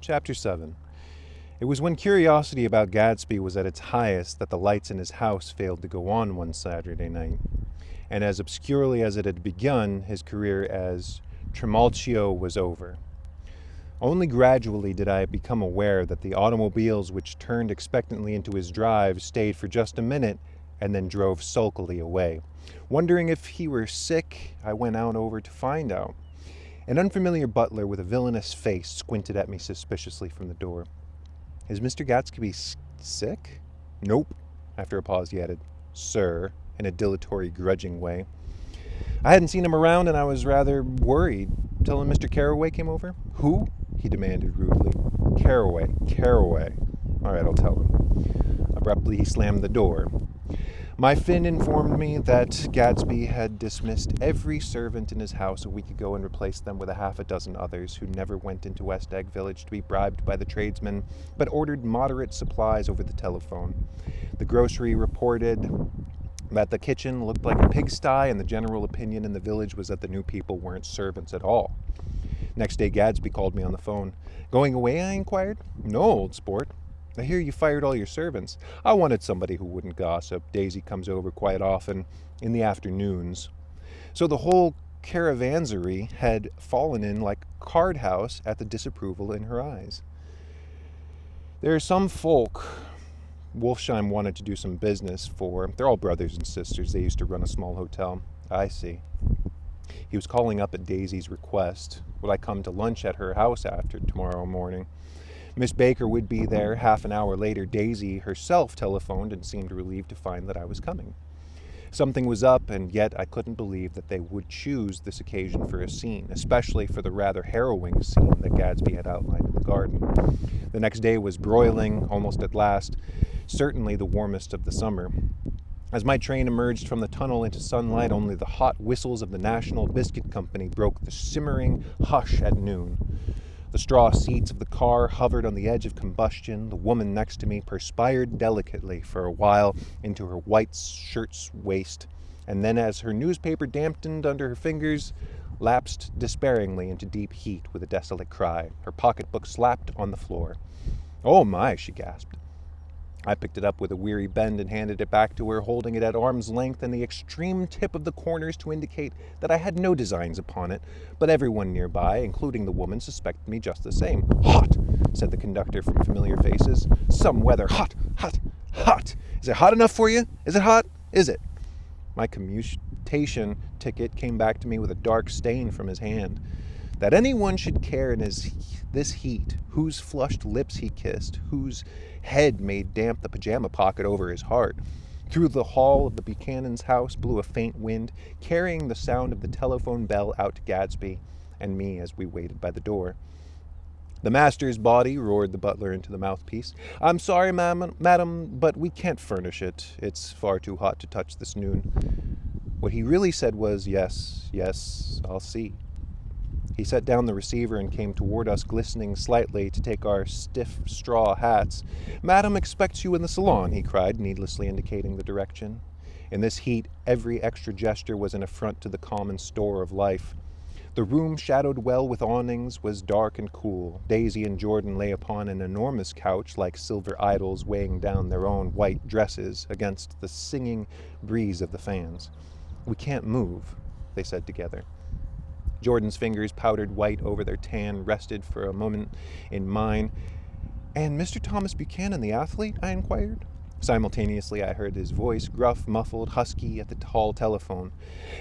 Chapter 7. It was when curiosity about Gatsby was at its highest that the lights in his house failed to go on one Saturday night. And as obscurely as it had begun, his career as Trimalchio was over. Only gradually did I become aware that the automobiles which turned expectantly into his drive stayed for just a minute and then drove sulkily away. Wondering if he were sick, I went out over to find out. An unfamiliar butler with a villainous face squinted at me suspiciously from the door. "Is Mr. Gatsby sick?" "Nope." After a pause he added, "Sir," in a dilatory, grudging way. I hadn't seen him around and I was rather worried. Till Mr. Carroway came over. "Who?" he demanded rudely. Carroway. All right, I'll tell him. Abruptly he slammed the door. My Finn informed me that Gatsby had dismissed every servant in his house a week ago and replaced them with a half a dozen others who never went into West Egg Village to be bribed by the tradesmen, but ordered moderate supplies over the telephone. The grocery reported that the kitchen looked like a pigsty, and the general opinion in the village was that the new people weren't servants at all. Next day Gatsby called me on the phone. "Going away?" I inquired. "No, old sport. I hear you fired all your servants." "I wanted somebody who wouldn't gossip. Daisy comes over quite often in the afternoons." So the whole caravanserai had fallen in like a card house at the disapproval in her eyes. There are some folk Wolfsheim wanted to do some business for. They're all brothers and sisters. They used to run a small hotel. I see. He was calling up at Daisy's request. Would I come to lunch at her house after tomorrow morning? Miss Baker would be there. Half an hour later, Daisy herself telephoned and seemed relieved to find that I was coming. Something was up, and yet I couldn't believe that they would choose this occasion for a scene, especially for the rather harrowing scene that Gatsby had outlined in the garden. The next day was broiling, almost at last, certainly the warmest of the summer. As my train emerged from the tunnel into sunlight, only the hot whistles of the National Biscuit Company broke the simmering hush at noon. The straw seats of the car hovered on the edge of combustion. The woman next to me perspired delicately for a while into her white shirt's waist, and then as her newspaper dampened under her fingers, lapsed despairingly into deep heat with a desolate cry. Her pocketbook slapped on the floor. "Oh my," she gasped. I picked it up with a weary bend and handed it back to her, holding it at arm's length and the extreme tip of the corners to indicate that I had no designs upon it, but everyone nearby, including the woman, suspected me just the same. "Hot," said the conductor from familiar faces. "Some weather. Hot, hot, hot. Is it hot enough for you? Is it hot? Is it?" My commutation ticket came back to me with a dark stain from his hand. That anyone should care in this heat, whose flushed lips he kissed, whose head made damp the pajama pocket over his heart. Through the hall of the Buchanan's house blew a faint wind, carrying the sound of the telephone bell out to Gatsby and me as we waited by the door. "The master's body," roared the butler into the mouthpiece. "I'm sorry, madam, but we can't furnish it. It's far too hot to touch this noon." What he really said was, yes, I'll see. He set down the receiver and came toward us, glistening slightly, to take our stiff straw hats. "Madam expects you in the salon," he cried, needlessly indicating the direction. In this heat, every extra gesture was an affront to the common store of life. The room, shadowed well with awnings, was dark and cool. Daisy and Jordan lay upon an enormous couch like silver idols weighing down their own white dresses against the singing breeze of the fans. "We can't move," they said together. Jordan's fingers, powdered white over their tan, rested for a moment in mine. "And Mr. Thomas Buchanan, the athlete?" I inquired. Simultaneously, I heard his voice, gruff, muffled, husky, at the hall telephone.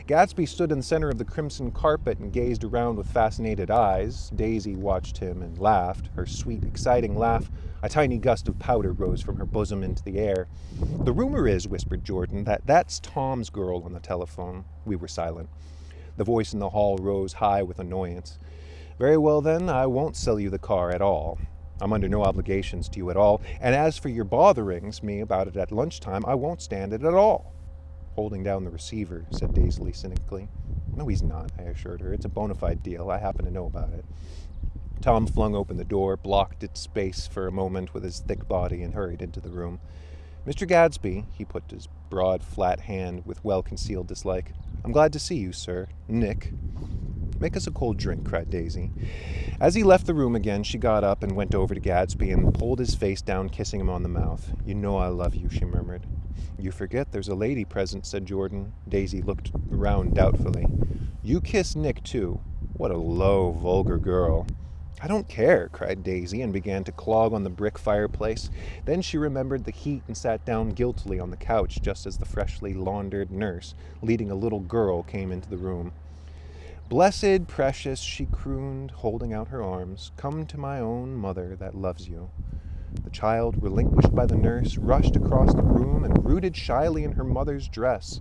Gatsby stood in the center of the crimson carpet and gazed around with fascinated eyes. Daisy watched him and laughed, her sweet, exciting laugh. A tiny gust of powder rose from her bosom into the air. "The rumor is," whispered Jordan, "that's Tom's girl on the telephone." We were silent. The voice in the hall rose high with annoyance. "Very well, then, I won't sell you the car at all. I'm under no obligations to you at all. And as for your botherings me about it at lunchtime, I won't stand it at all." "Holding down the receiver," said Daisy cynically. "No, he's not," I assured her. "It's a bona fide deal. I happen to know about it." Tom flung open the door, blocked its space for a moment with his thick body, and hurried into the room. "Mr. Gatsby," he put his broad, flat hand with well-concealed dislike. "I'm glad to see you, sir. Nick." Make us a cold drink, cried Daisy. As he left the room again, she got up and went over to Gadsby and pulled his face down, kissing him on the mouth. You know I love you, she murmured. You forget there's a lady present, said Jordan. Daisy looked around doubtfully. You kiss Nick, too. What a low, vulgar girl. I don't care, cried Daisy, and began to clog on the brick fireplace. Then she remembered the heat and sat down guiltily on the couch just as the freshly laundered nurse, leading a little girl, came into the room. Blessed, precious, she crooned, holding out her arms, come to my own mother that loves you. The child, relinquished by the nurse, rushed across the room and rooted shyly in her mother's dress.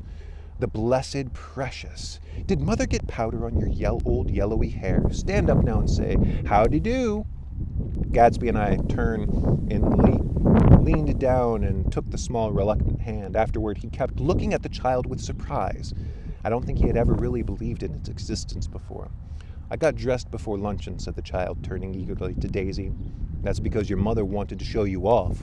The blessed precious. Did mother get powder on your old yellowy hair? Stand up now and say, howdy-do. Gadsby and I turned and leaned down and took the small, reluctant hand. Afterward, he kept looking at the child with surprise. I don't think he had ever really believed in its existence before. I got dressed before luncheon, said the child, turning eagerly to Daisy. That's because your mother wanted to show you off.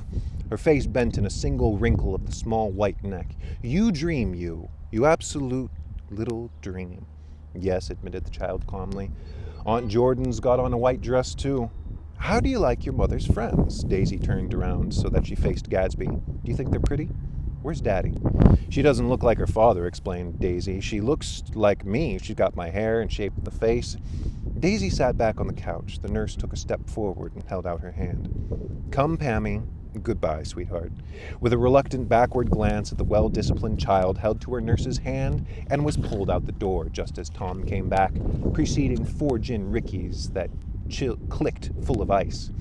Her face bent in a single wrinkle of the small white neck. You dream, you. You absolute little dream. Yes, admitted the child calmly. Aunt Jordan's got on a white dress, too. How do you like your mother's friends? Daisy turned around so that she faced Gadsby. Do you think they're pretty? Where's Daddy? She doesn't look like her father, explained Daisy. She looks like me. She's got my hair and shape of the face. Daisy sat back on the couch. The nurse took a step forward and held out her hand. Come, Pammy. Goodbye, sweetheart. With a reluctant backward glance at the well-disciplined child, held to her nurse's hand and was pulled out the door just as Tom came back, preceding 4 gin rickeys that clicked full of ice.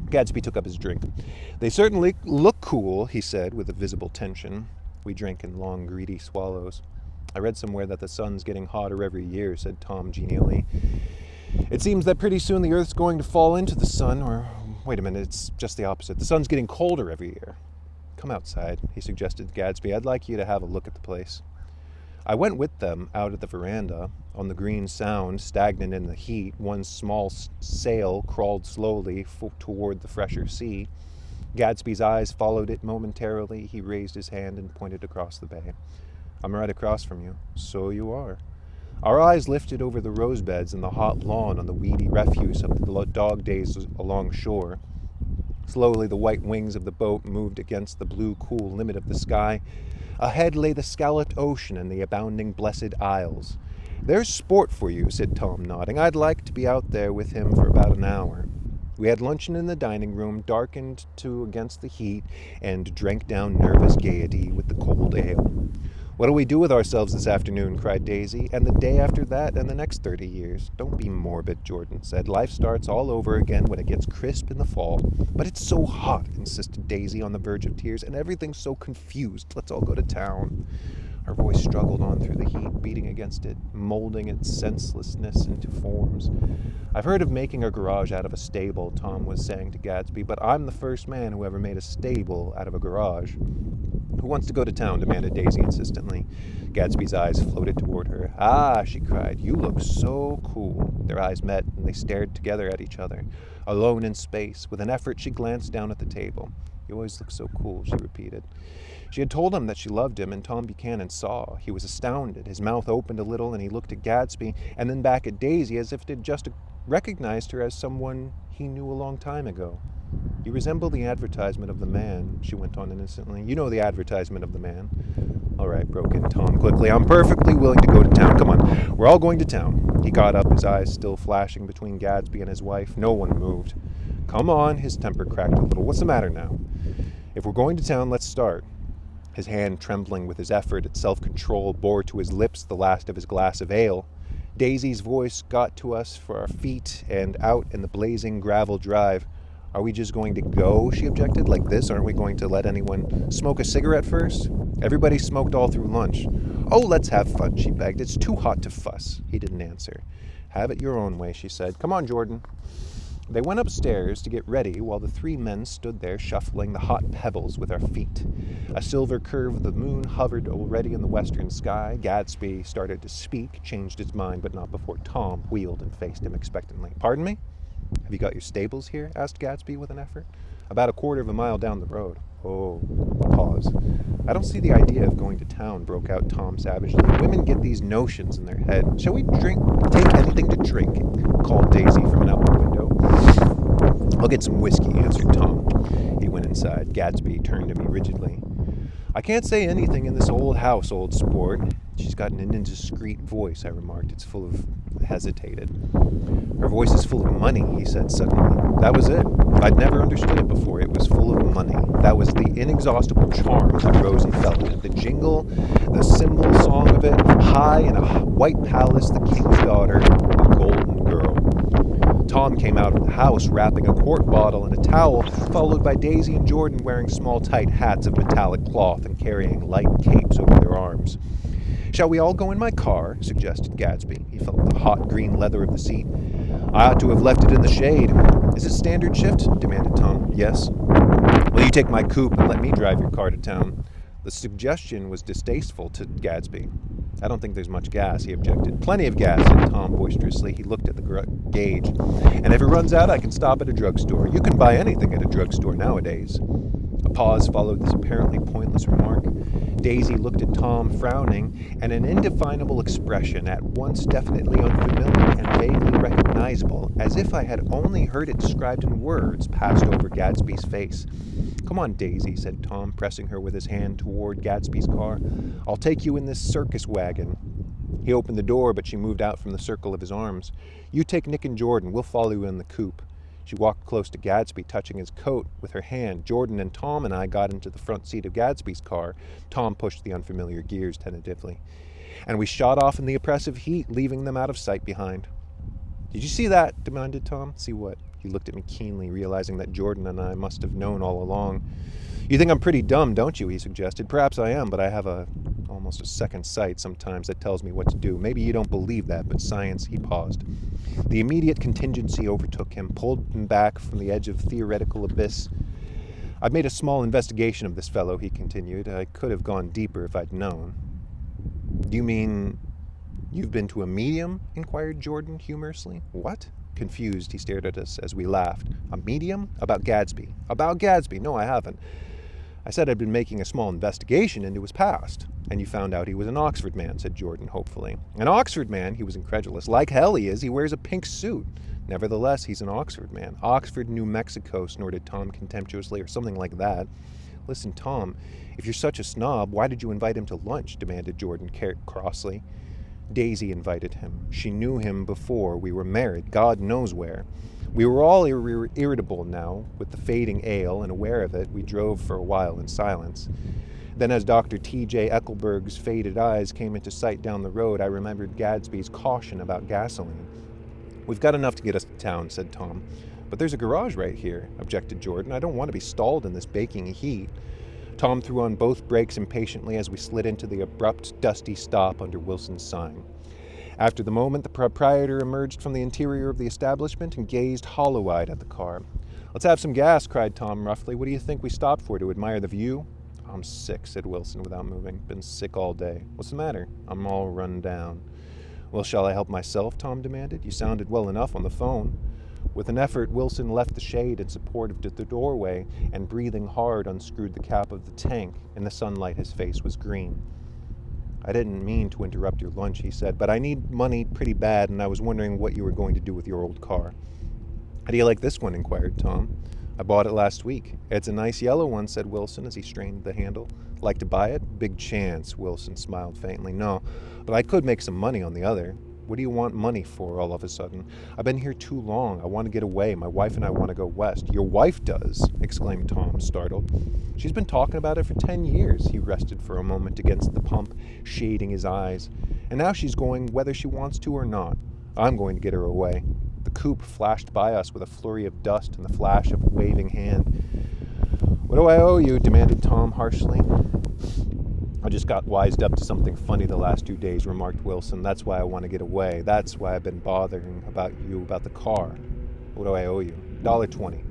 Gadsby took up his drink. They certainly look cool, he said, with a visible tension. We drank in long, greedy swallows. I read somewhere that the sun's getting hotter every year, said Tom genially. It seems that pretty soon the Earth's going to fall into the sun, or wait a minute, it's just the opposite. The sun's getting colder every year. Come outside, he suggested to Gadsby. I'd like you to have a look at the place. I went with them out at the veranda. On the green sound, stagnant in the heat, one small sail crawled slowly toward the fresher sea. Gadsby's eyes followed it momentarily. He raised his hand and pointed across the bay. I'm right across from you. So you are. Our eyes lifted over the rose beds and the hot lawn on the weedy refuse of the dog days along shore. Slowly the white wings of the boat moved against the blue, cool limit of the sky. Ahead lay the scalloped ocean and the abounding blessed isles. There's sport for you, said Tom, nodding. I'd like to be out there with him for about an hour. We had luncheon in the dining room, darkened to against the heat, and drank down nervous gaiety with the cold ale. What'll we do with ourselves this afternoon? Cried Daisy. And the day after that, and the next 30 years. Don't be morbid, Jordan said. Life starts all over again when it gets crisp in the fall. But it's so hot, insisted Daisy on the verge of tears, and everything's so confused. Let's all go to town. Her voice struggled on through the heat, beating against it, molding its senselessness into forms. I've heard of making a garage out of a stable, Tom was saying to Gadsby, but I'm the first man who ever made a stable out of a garage. Who wants to go to town? Demanded Daisy insistently. Gadsby's eyes floated toward her. Ah, she cried, you look so cool. Their eyes met, and they stared together at each other. Alone in space, with an effort she glanced down at the table. You always look so cool, she repeated. She had told him that she loved him, and Tom Buchanan saw. He was astounded. His mouth opened a little, and he looked at Gadsby, and then back at Daisy, as if it had just recognized her as someone he knew a long time ago. You resemble the advertisement of the man, she went on innocently. You know the advertisement of the man. All right, broke in Tom quickly. I'm perfectly willing to go to town. Come on, we're all going to town. He got up, his eyes still flashing between Gadsby and his wife. No one moved. Come on, his temper cracked a little. What's the matter now? If we're going to town, let's start. His hand, trembling with his effort at self-control, bore to his lips the last of his glass of ale. Daisy's voice got to us for our feet and out in the blazing gravel drive. Are we just going to go, she objected, like this? Aren't we going to let anyone smoke a cigarette first? Everybody smoked all through lunch. Oh, let's have fun, she begged. It's too hot to fuss. He didn't answer. Have it your own way, she said. Come on, Jordan. They went upstairs to get ready while the 3 men stood there shuffling the hot pebbles with our feet. A silver curve of the moon hovered already in the western sky. Gadsby started to speak, changed his mind, but not before Tom wheeled and faced him expectantly. Pardon me? Have you got your stables here? Asked Gadsby with an effort. About a quarter of a mile down the road. Oh, pause. I don't see the idea of going to town, broke out Tom savagely. Women get these notions in their head. Shall we take anything to drink? Called Daisy from an outdoor window. I'll get some whiskey, answered Tom. He went inside. Gatsby turned to me rigidly. I can't say anything in this old house, old sport. She's got an indiscreet voice, I remarked. It's full of... hesitated. Her voice is full of money, he said suddenly. That was it. I'd never understood it before. It was full of money. That was the inexhaustible charm that rose and fell in it. The jingle, the cymbal song of it, high in a white palace, the king's daughter, the golden girl. Tom came out of the house wrapping a quart bottle in a towel, followed by Daisy and Jordan wearing small tight hats of metallic cloth and carrying light capes over their arms. Shall we all go in my car? Suggested Gatsby. He felt the hot green leather of the seat. I ought to have left it in the shade. Is it standard shift? Demanded Tom. Yes. Well, you take my coupe and let me drive your car to town. The suggestion was distasteful to Gatsby. I don't think there's much gas, he objected. Plenty of gas, said Tom boisterously. He looked at the gauge. And if it runs out, I can stop at a drugstore. You can buy anything at a drugstore nowadays. A pause followed this apparently pointless remark. Daisy looked at Tom, frowning, and an indefinable expression, at once definitely unfamiliar and vaguely recognizable, as if I had only heard it described in words, passed over Gatsby's face. Come on, Daisy, said Tom, pressing her with his hand toward Gatsby's car. I'll take you in this circus wagon. He opened the door, but she moved out from the circle of his arms. You take Nick and Jordan. We'll follow you in the coupe. She walked close to Gatsby, touching his coat with her hand. Jordan and Tom and I got into the front seat of Gatsby's car. Tom pushed the unfamiliar gears tentatively. And we shot off in the oppressive heat, leaving them out of sight behind. Did you see that? Demanded Tom. See what? He looked at me keenly, realizing that Jordan and I must have known all along. You think I'm pretty dumb, don't you? He suggested. Perhaps I am, but I have almost a second sight sometimes that tells me what to do. Maybe you don't believe that, but science... He paused. The immediate contingency overtook him, pulled him back from the edge of theoretical abyss. I've made a small investigation of this fellow, he continued. I could have gone deeper if I'd known. Do you mean you've been to a medium? Inquired Jordan humorously. What? Confused, he stared at us as we laughed. A medium? About Gatsby. About Gatsby? No, I haven't. I said I'd been making a small investigation into his past. And you found out he was an Oxford man, said Jordan hopefully. An Oxford man? He was incredulous. Like hell he is. He wears a pink suit. Nevertheless, he's an Oxford man. Oxford, New Mexico, snorted Tom contemptuously, or something like that. Listen, Tom, if you're such a snob, why did you invite him to lunch? Demanded Jordan crossly. Daisy invited him. She knew him before we were married, God knows where. We were all irritable now, with the fading ale, and aware of it, we drove for a while in silence. Then as Dr. T.J. Eckelberg's faded eyes came into sight down the road, I remembered Gadsby's caution about gasoline. We've got enough to get us to town, said Tom. But there's a garage right here, objected Jordan. I don't want to be stalled in this baking heat. Tom threw on both brakes impatiently as we slid into the abrupt, dusty stop under Wilson's sign. After the moment, the proprietor emerged from the interior of the establishment and gazed hollow-eyed at the car. Let's have some gas, cried Tom roughly. What do you think we stopped for, to admire the view? I'm sick, said Wilson without moving. Been sick all day. What's the matter? I'm all run down. Well, shall I help myself? Tom demanded. You sounded well enough on the phone. With an effort, Wilson left the shade in support of the doorway and, breathing hard, unscrewed the cap of the tank. In the sunlight, his face was green. I didn't mean to interrupt your lunch, he said, but I need money pretty bad, and I was wondering what you were going to do with your old car. How do you like this one? Inquired Tom. I bought it last week. It's a nice yellow one, said Wilson as he strained the handle. Like to buy it? Big chance, Wilson smiled faintly. No, but I could make some money on the other. What do you want money for all of a sudden? I've been here too long. I want to get away. My wife and I want to go west. Your wife does, exclaimed Tom, startled. She's been talking about it for 10 years. He rested for a moment against the pump, shading his eyes. And now she's going whether she wants to or not. I'm going to get her away. The coupe flashed by us with a flurry of dust and the flash of a waving hand. What do I owe you? Demanded Tom harshly. I just got wised up to something funny the last 2 days, remarked Wilson. That's why I want to get away. That's why I've been bothering you about the car. What do I owe you? $1.20.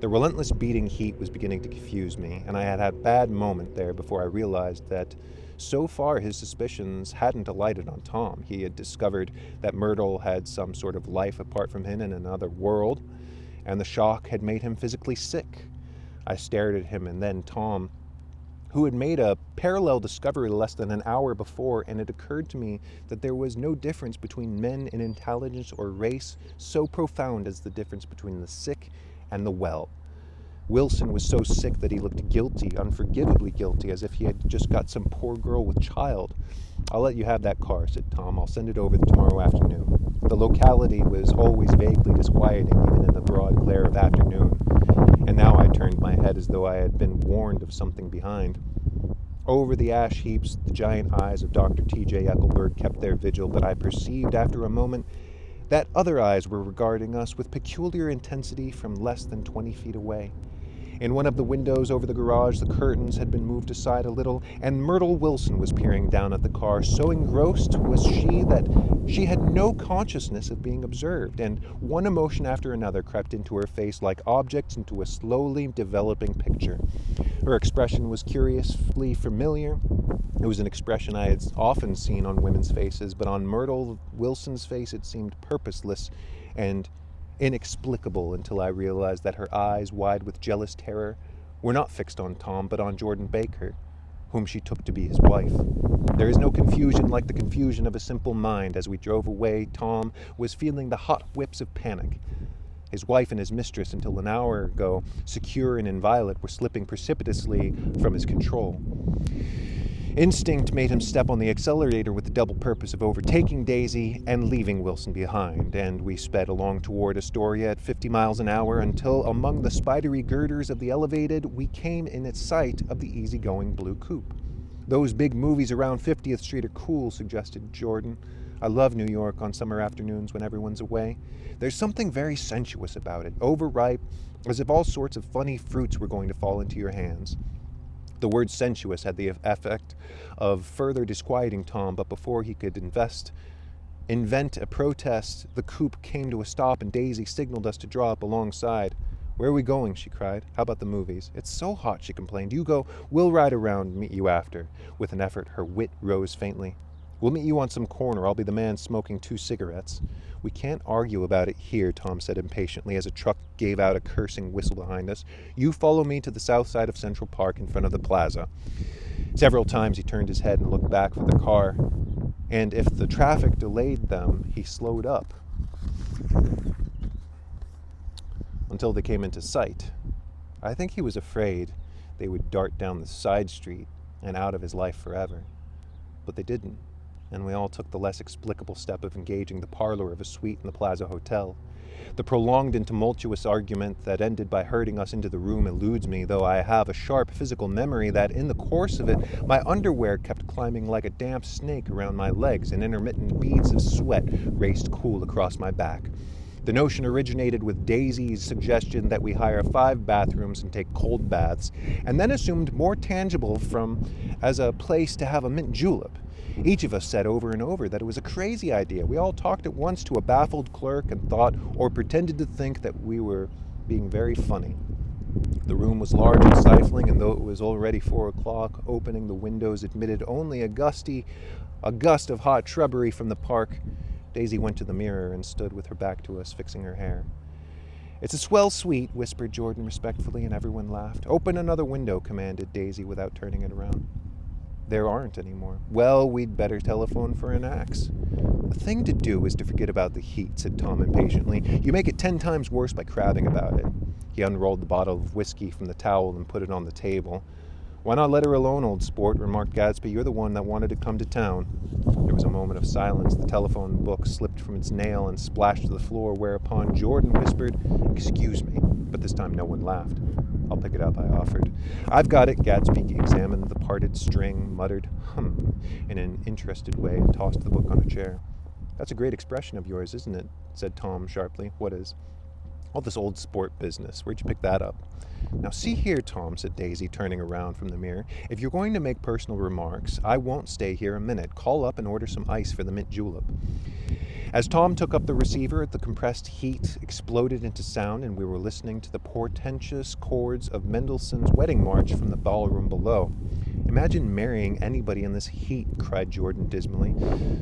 The relentless beating heat was beginning to confuse me, and I had a bad moment there before I realized that so far his suspicions hadn't alighted on Tom. He had discovered that Myrtle had some sort of life apart from him in another world, and the shock had made him physically sick. I stared at him, and then Tom, who had made a parallel discovery less than an hour before, and it occurred to me that there was no difference between men in intelligence or race so profound as the difference between the sick and the well. Wilson was so sick that he looked guilty, unforgivably guilty, as if he had just got some poor girl with child. "I'll let you have that car," said Tom. "I'll send it over tomorrow afternoon." The locality was always vaguely disquieting, even in the broad glare of afternoon, and now I turned my head as though I had been warned of something behind. Over the ash heaps, the giant eyes of Dr. T.J. Eckelberg kept their vigil, but I perceived after a moment that other eyes were regarding us with peculiar intensity from less than 20 feet away. In one of the windows over the garage, the curtains had been moved aside a little, and Myrtle Wilson was peering down at the car. So engrossed was she that she had no consciousness of being observed, and one emotion after another crept into her face like objects into a slowly developing picture. Her expression was curiously familiar. It was an expression I had often seen on women's faces, but on Myrtle Wilson's face it seemed purposeless and inexplicable until I realized that her eyes, wide with jealous terror, were not fixed on Tom, but on Jordan Baker, whom she took to be his wife. There is no confusion like the confusion of a simple mind. As we drove away, Tom was feeling the hot whips of panic. His wife and his mistress, until an hour ago secure and inviolate, were slipping precipitously from his control. Instinct made him step on the accelerator with the double purpose of overtaking Daisy and leaving Wilson behind, and we sped along toward Astoria at 50 miles an hour until, among the spidery girders of the elevated, we came in sight of the easygoing blue coupe. "Those big movies around 50th Street are cool," suggested Jordan. "I love New York on summer afternoons when everyone's away. There's something very sensuous about it, overripe, as if all sorts of funny fruits were going to fall into your hands." The word sensuous had the effect of further disquieting Tom, but before he could invent a protest, the coupe came to a stop and Daisy signaled us to draw up alongside. "Where are we going?" she cried. "How about the movies?" "It's so hot," she complained. "You go. We'll ride around and meet you after." With an effort, her wit rose faintly. "We'll meet you on some corner. I'll be the man smoking 2 cigarettes. "We can't argue about it here," Tom said impatiently as a truck gave out a cursing whistle behind us. "You follow me to the south side of Central Park in front of the plaza." Several times he turned his head and looked back for the car, and if the traffic delayed them, he slowed up until they came into sight. I think he was afraid they would dart down the side street and out of his life forever. But they didn't, and we all took the less explicable step of engaging the parlor of a suite in the Plaza Hotel. The prolonged and tumultuous argument that ended by herding us into the room eludes me, though I have a sharp physical memory that in the course of it my underwear kept climbing like a damp snake around my legs and intermittent beads of sweat raced cool across my back. The notion originated with Daisy's suggestion that we hire 5 bathrooms and take cold baths, and then assumed more tangible as a place to have a mint julep. Each of us said over and over that it was a crazy idea. We all talked at once to a baffled clerk and thought or pretended to think that we were being very funny. The room was large and stifling, and though it was already 4 o'clock, opening the windows admitted only a gust of hot shrubbery from the park. Daisy went to the mirror and stood with her back to us, fixing her hair. "It's a swell suite," whispered Jordan respectfully, and everyone laughed. "Open another window," commanded Daisy without turning it around. "There aren't any more." "Well, we'd better telephone for an axe." "The thing to do is to forget about the heat," said Tom impatiently. "You make it 10 times worse by crabbing about it." He unrolled the bottle of whiskey from the towel and put it on the table. "Why not let her alone, old sport?" remarked Gatsby. "You're the one that wanted to come to town." There was a moment of silence. The telephone book slipped from its nail and splashed to the floor, whereupon Jordan whispered, "Excuse me," but this time no one laughed. "I'll pick it up," I offered. "I've got it." Gatsby examined the parted string, muttered in an interested way, and tossed the book on a chair. "That's a great expression of yours, isn't it?" said Tom sharply. "What is?" "All this old sport business. Where'd you pick that up?" "Now see here, Tom," said Daisy, turning around from the mirror. "If you're going to make personal remarks, I won't stay here a minute. Call up and order some ice for the mint julep." As Tom took up the receiver, the compressed heat exploded into sound, and we were listening to the portentous chords of Mendelssohn's Wedding March from the ballroom below. "Imagine marrying anybody in this heat," cried Jordan dismally.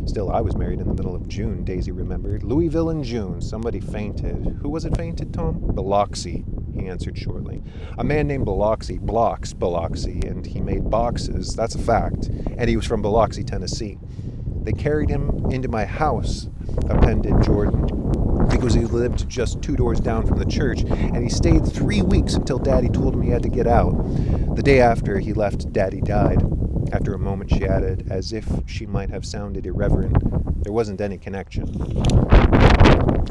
"Still, I was married in the middle of June," Daisy remembered. "Louisville in June. Somebody fainted." "Who was it fainted, Tom?" "Biloxi," he he answered shortly. "A man named Biloxi blocks Biloxi, and he made boxes, that's a fact, and he was from Biloxi, Tennessee. They carried him into my house," appended Jordan, "because he lived just 2 doors down from the church, and he stayed 3 weeks until Daddy told him he had to get out. The day after he left, Daddy died." After a moment, she added, as if she might have sounded irreverent, "There wasn't any connection."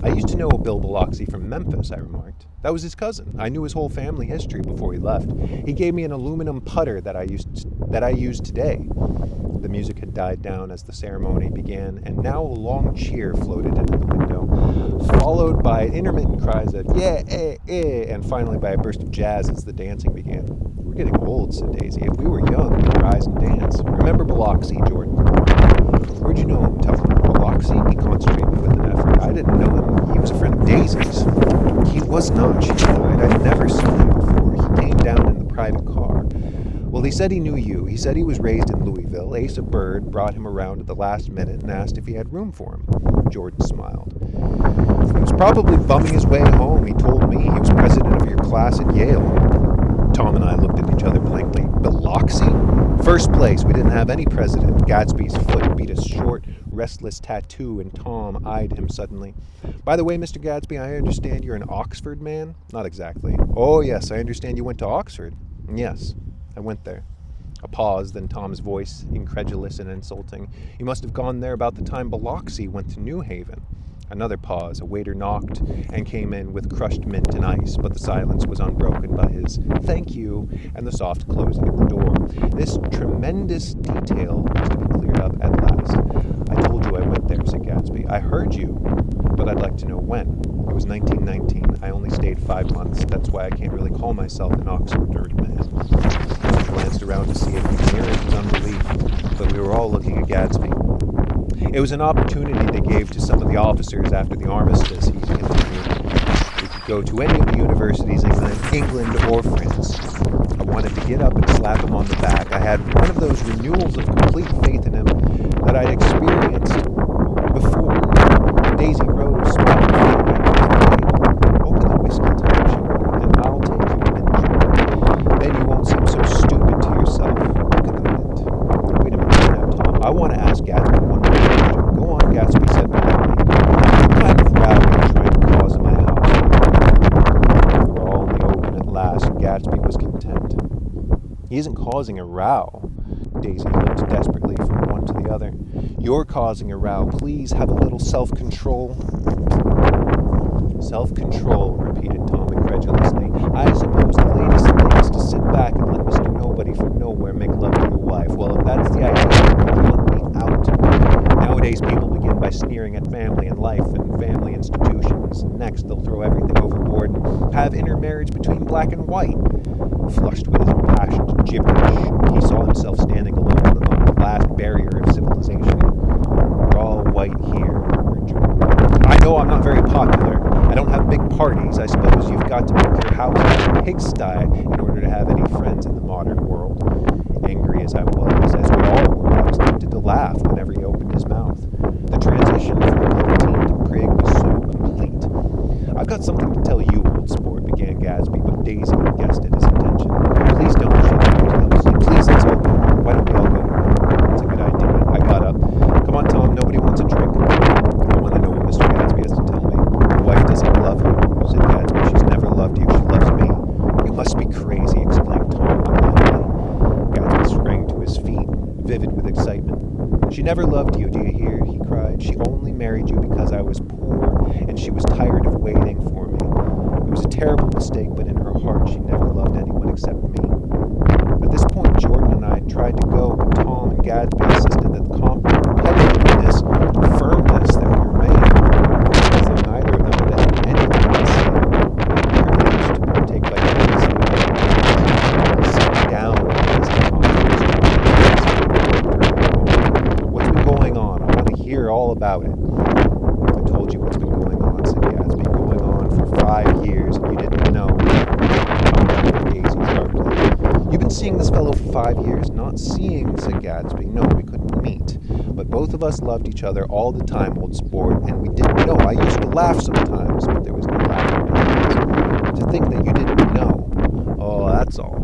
"I used to know Bill Biloxi from Memphis," I remarked. "That was his cousin. I knew his whole family history before he left. He gave me an aluminum putter that I use today." The music had died down as the ceremony began, and now a long cheer floated into the window, followed by intermittent cries of "yeah, eh, eh," and finally by a burst of jazz as the dancing began. "We're getting old," said Daisy. "If we were young, we'd rise and dance. Remember Biloxi, Jordan?" "Where'd you know him, Tom?" "Biloxi?" He concentrated with an effort. "I didn't know him. He was a friend of Daisy's." "He was not," she replied. "I'd never seen him before. He came down in the private car." "Well, he said he knew you. He said he was raised in Louisville. Asa Bird brought him around at the last minute and asked if he had room for him." Jordan smiled. "He was probably bumming his way home. He told me he was president of your class at Yale." Tom and I looked at each other blankly. "Biloxi? First place, we didn't have any president." Gatsby's foot beat a short, restless tattoo, and Tom eyed him suddenly. "By the way, Mr. Gatsby, I understand you're an Oxford man?" "Not exactly." "Oh, yes, I understand you went to Oxford." "Yes, I went there." A pause, then Tom's voice, incredulous and insulting. "You must have gone there about the time Biloxi went to New Haven." Another pause. A waiter knocked and came in with crushed mint and ice, but the silence was unbroken by his "thank you" and the soft closing of the door. This tremendous detail was to be cleared up at last. "I told you I went there," said Gatsby. "I heard you, but I'd like to know when." "It was 1919. I only stayed 5 months. That's why I can't really call myself an Oxford man." He glanced around to see if he knew his unbelief, but we were all looking at Gatsby. "It was an opportunity they gave to some of the officers after the armistice," he continued. "We could go to any of the universities in England or France. I wanted to get up and slap him on the back. I had one of those renewals of complete faith in him that I'd experienced before." Daisy rose, smiling faintly across the table. "Open the whiskey, Tom," she ordered, "and I'll take you a mint, Jordan. Then you won't seem so stupid to yourself. Look at the mint." "Wait a minute," snapped Tom. "I want to ask Gatsby one more question." "Go on," Gatsby said politely. "What kind of row are you trying to cause in my house?" We were all in the open at last, and Gatsby was content. "He isn't causing a row." Daisy looked desperately from one to the other. "You're causing a row. Please have a little self-control." "Self-control," repeated Tom incredulously. "I suppose the latest thing is to sit back and let Mr. Nobody from nowhere make love to your wife. Well, if that's the idea, count me out." Nowadays, people begin by sneering at family and life and family institutions. Next, they'll throw everything overboard and have intermarriage between black and white. Flushed with his impassioned gibberish, he saw himself standing alone on the last barrier of civilization. "We're all white here," murmured Jordan. "I know I'm not very popular. I don't have big parties. I suppose you've got to make your house a pigsty in order to have any friends in the modern world." Angry as I was, as we all were, I was tempted to laugh whenever he opened his mouth. The transition from nicotine to prig was so complete. "I've got something to tell you, old sport," began Gatsby, but Daisy guessed at his intention. "Please don't," she interrupted. "Please, let's open. Why don't we all go?" "That's a good idea." I got up. "Come on, Tom, nobody wants a drink." "I want to know what Mr. Gatsby has to tell me." "Your wife doesn't love you," said Gatsby. "She's never loved you. She loves me." "You must be crazy," exclaimed Tom unmanly. Gatsby sprang to his feet, vivid with excitement. "She never loved you, do you hear?" he cried. "She only married you because I was poor, and she was tired of waiting for me. It was a terrible mistake, but in her heart she never loved anyone except me." At this point, Jordan and I tried to go, but Tom and Gatsby insisted that the competitiveness and firmness that we were made, as though neither of them had anything to say. Privileged to partake by sitting down as Tom "What's been going on? I want to hear all about it." "I told you what's been going on," said Gatsby. "Going on for 5 years, and you didn't know." Daisy sharply. "You've been seeing this fellow for 5 years?" "Not seeing," said Gatsby. "No, we couldn't meet. But both of us loved each other all the time, old sport, and we didn't know. I used to laugh sometimes, but there was no laughter in my eyes. To think that you didn't that's all.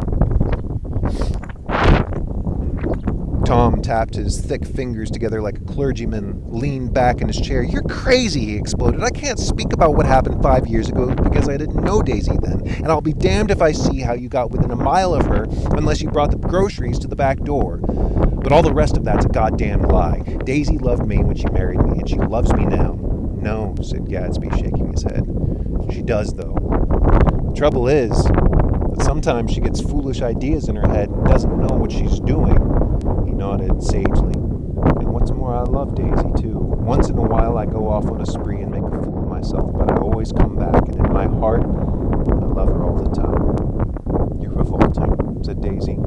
Tom tapped his thick fingers together like a clergyman, leaned back in his chair. "You're crazy," he exploded. "I can't speak about what happened 5 years ago because I didn't know Daisy then, and I'll be damned if I see how you got within a mile of her unless you brought the groceries to the back door. But all the rest of that's a goddamn lie. Daisy loved me when she married me, and she loves me now." "No," said Gadsby, shaking his head. "She does, though. The trouble is that sometimes she gets foolish ideas in her head and doesn't know what she's doing." He nodded sagely. "And what's more, I love Daisy, too. Once in a while I go off on a spree and make a fool of myself, but I always come back, and in my heart, I love her all the time." "You're revolting," said Daisy.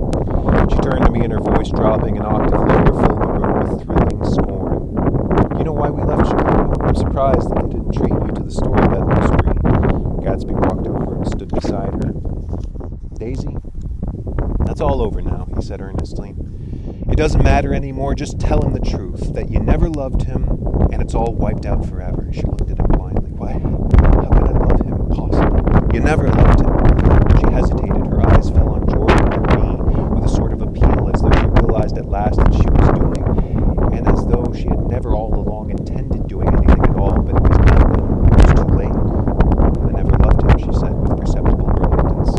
She turned to me, and her voice, dropping an octave lower, filled the room with thrilling scorn. "You know why we left Chicago? I'm surprised that they didn't treat you to the story bedroom spree." Gadsby walked over and stood beside her. "Daisy, that's all over now," he said earnestly. "It doesn't matter anymore. Just tell him the truth, that you never loved him, and it's all wiped out forever." She looked at him blindly. "Why, how could I love him, possibly? You never loved him." She hesitated. Her eyes fell on Jordan and me with a sort of appeal, as though she realized at last that she was doing, and as though she had never all along intended doing anything at all, but it was too late. It was too late. "I never loved him," she said with perceptible reluctance.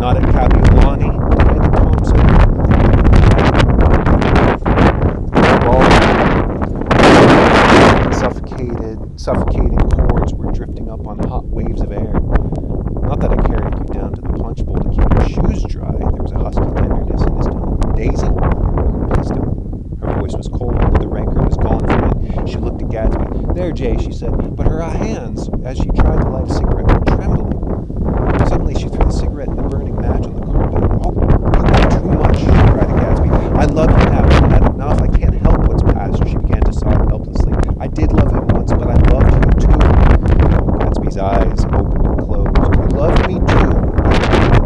"Not at Capuani," demanded Tom suddenly. Suffocating chords were drifting up on hot waves of air. "Not that I carried you down to the punch bowl to keep your shoes dry." There was a husky tenderness in his tone. "Daisy?" "Please don't." Her voice was cold, but the rancor was gone from it. She looked at Gadsby. "There, Jay," she said, but her hands, as she tried to light a cigarette, were trembling. Suddenly she threw the cigarette and the burning match on the carpet. "Oh, you want too much," she cried at Gadsby. "I love you now. I've had enough. I can't help what's past." She began to sob helplessly. "I did love him once, but I loved you too." Gadsby's eyes opened and closed. "You loved me too," he repeated.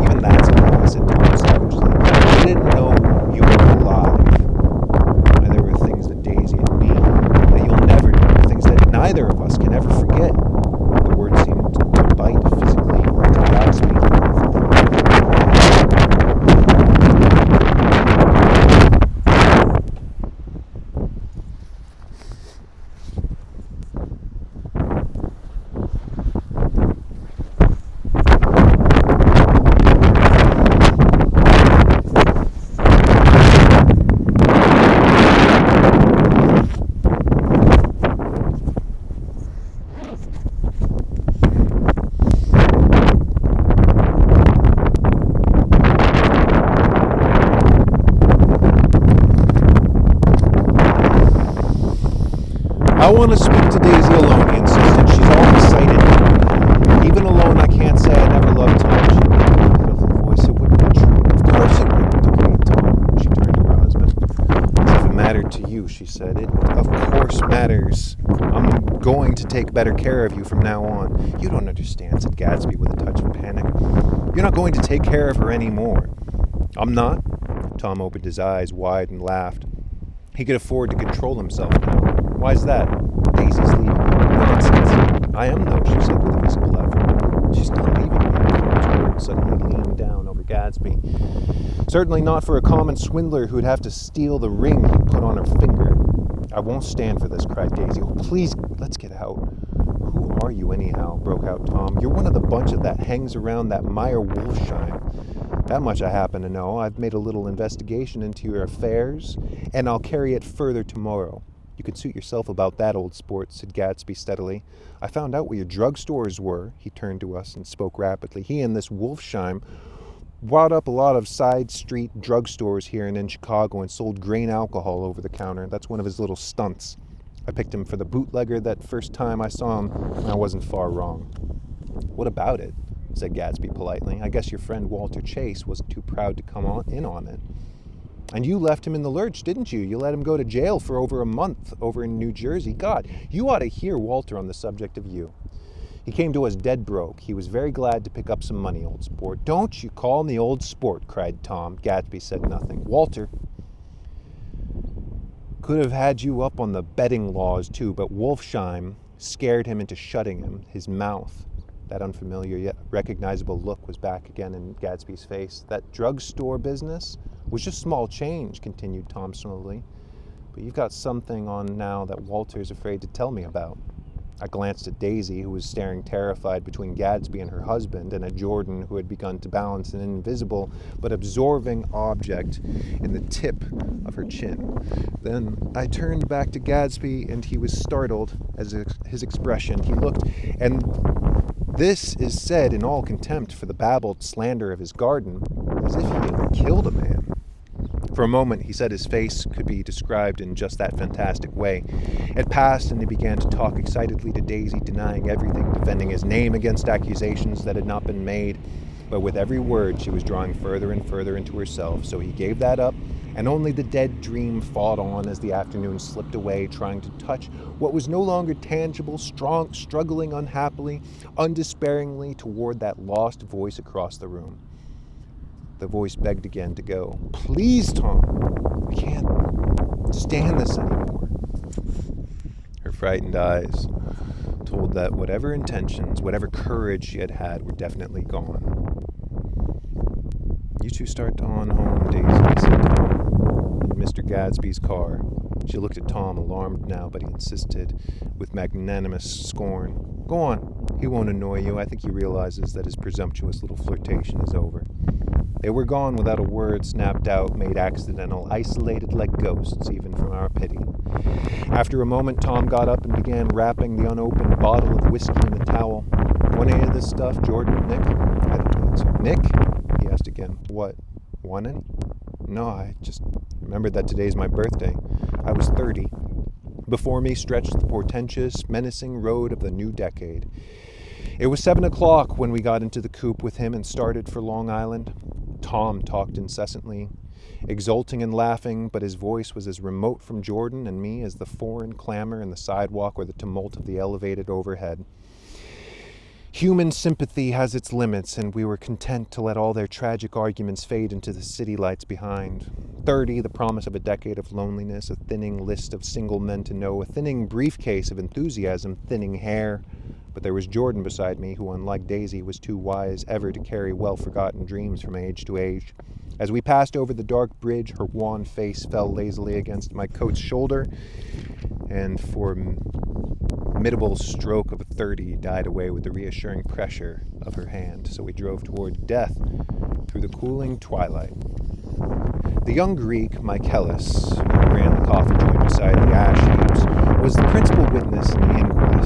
"Even that's a lie," said Tom savagely. "You didn't know you were alive. Why, there were things that Daisy and me that you'll never know, things that neither of us can ever forget." The words seemed to bite physically into Gadsby. "I want to speak to Daisy alone," he insisted. "She's all excited now. Even alone, I can't say I never loved Tom." She made a pitiful voice. "It wouldn't be true." "Of course it wouldn't," agreed Tom. She turned to her husband. "As if it mattered to you," she said. "It, of course, matters. I'm going to take better care of you from now on." "You don't understand," said Gadsby with a touch of panic. "You're not going to take care of her anymore." "I'm not?" Tom opened his eyes wide and laughed. He could afford to control himself now. "Why's that?" "Daisy's leaving me." "No, that's sensible." "I am, though," she said with a visible effort. "She's not leaving me." Jordan suddenly leaned down over Gadsby. "Certainly not for a common swindler who'd have to steal the ring he put on her finger." "I won't stand for this," cried Daisy. "Oh, please, let's get out." "Who are you, anyhow?" broke out Tom. "You're one of the bunch that hangs around that Meyer Wolfsheim. That much I happen to know. I've made a little investigation into your affairs, and I'll carry it further tomorrow." "You can suit yourself about that, old sport," said Gadsby steadily. "I found out where your drugstores were." He turned to us and spoke rapidly. "He and this Wolfsheim brought up a lot of side street drugstores here and in Chicago and sold grain alcohol over the counter. That's one of his little stunts. I picked him for the bootlegger that first time I saw him, and I wasn't far wrong." "What about it?" said Gadsby politely. "I guess your friend Walter Chase wasn't too proud to come in on it." "And you left him in the lurch, didn't you? You let him go to jail for over a month over in New Jersey. God, you ought to hear Walter on the subject of you. He came to us dead broke. He was very glad to pick up some money, old sport." "Don't you call me old sport," cried Tom. Gadsby said nothing. "Walter could have had you up on the betting laws, too, but Wolfsheim scared him into shutting his mouth. That unfamiliar yet recognizable look was back again in Gadsby's face. "That drugstore business was just small change," continued Tom slowly. "But you've got something on now that Walter's afraid to tell me about." I glanced at Daisy, who was staring terrified between Gadsby and her husband, and at Jordan, who had begun to balance an invisible but absorbing object in the tip of her chin. Then I turned back to Gadsby, and he was startled as his expression. He looked, and this is said in all contempt for the babbled slander of his garden, as if he had killed a man. For a moment, he said his face could be described in just that fantastic way. It passed, and he began to talk excitedly to Daisy, denying everything, defending his name against accusations that had not been made. But with every word, she was drawing further and further into herself, so he gave that up, and only the dead dream fought on as the afternoon slipped away, trying to touch what was no longer tangible, struggling unhappily, undespairingly toward that lost voice across the room. The voice begged again to go. "Please, Tom, we can't stand this anymore." Her frightened eyes told that whatever intentions, whatever courage she had had were definitely gone. "You two start on home, Daisy," said Tom, in Mr. Gadsby's car. She looked at Tom, alarmed now, but he insisted with magnanimous scorn. "Go on. He won't annoy you. I think he realizes that his presumptuous little flirtation is over." They were gone without a word, snapped out, made accidental, isolated like ghosts, even from our pity. After a moment, Tom got up and began wrapping the unopened bottle of whiskey in the towel. "Want any of this stuff, Jordan? Nick?" I didn't answer. "Nick?" he asked again. "What? Want any?" "No, I just remembered that today's my birthday." I was 30. Before me stretched the portentous, menacing road of the new decade. It was 7 o'clock when we got into the coupe with him and started for Long Island. Tom talked incessantly, exulting and laughing, but his voice was as remote from Jordan and me as the foreign clamor in the sidewalk or the tumult of the elevated overhead. Human sympathy has its limits, and we were content to let all their tragic arguments fade into the city lights behind. 30, the promise of a decade of loneliness, a thinning list of single men to know, a thinning briefcase of enthusiasm, thinning hair. But there was Jordan beside me, who, unlike Daisy, was too wise ever to carry well-forgotten dreams from age to age. As we passed over the dark bridge, her wan face fell lazily against my coat's shoulder, and formidable stroke of 30 died away with the reassuring pressure of her hand. So we drove toward death through the cooling twilight. The young Greek, Michaelis, who ran the coffee joint beside the ash heaps, was the principal witness in the inquest.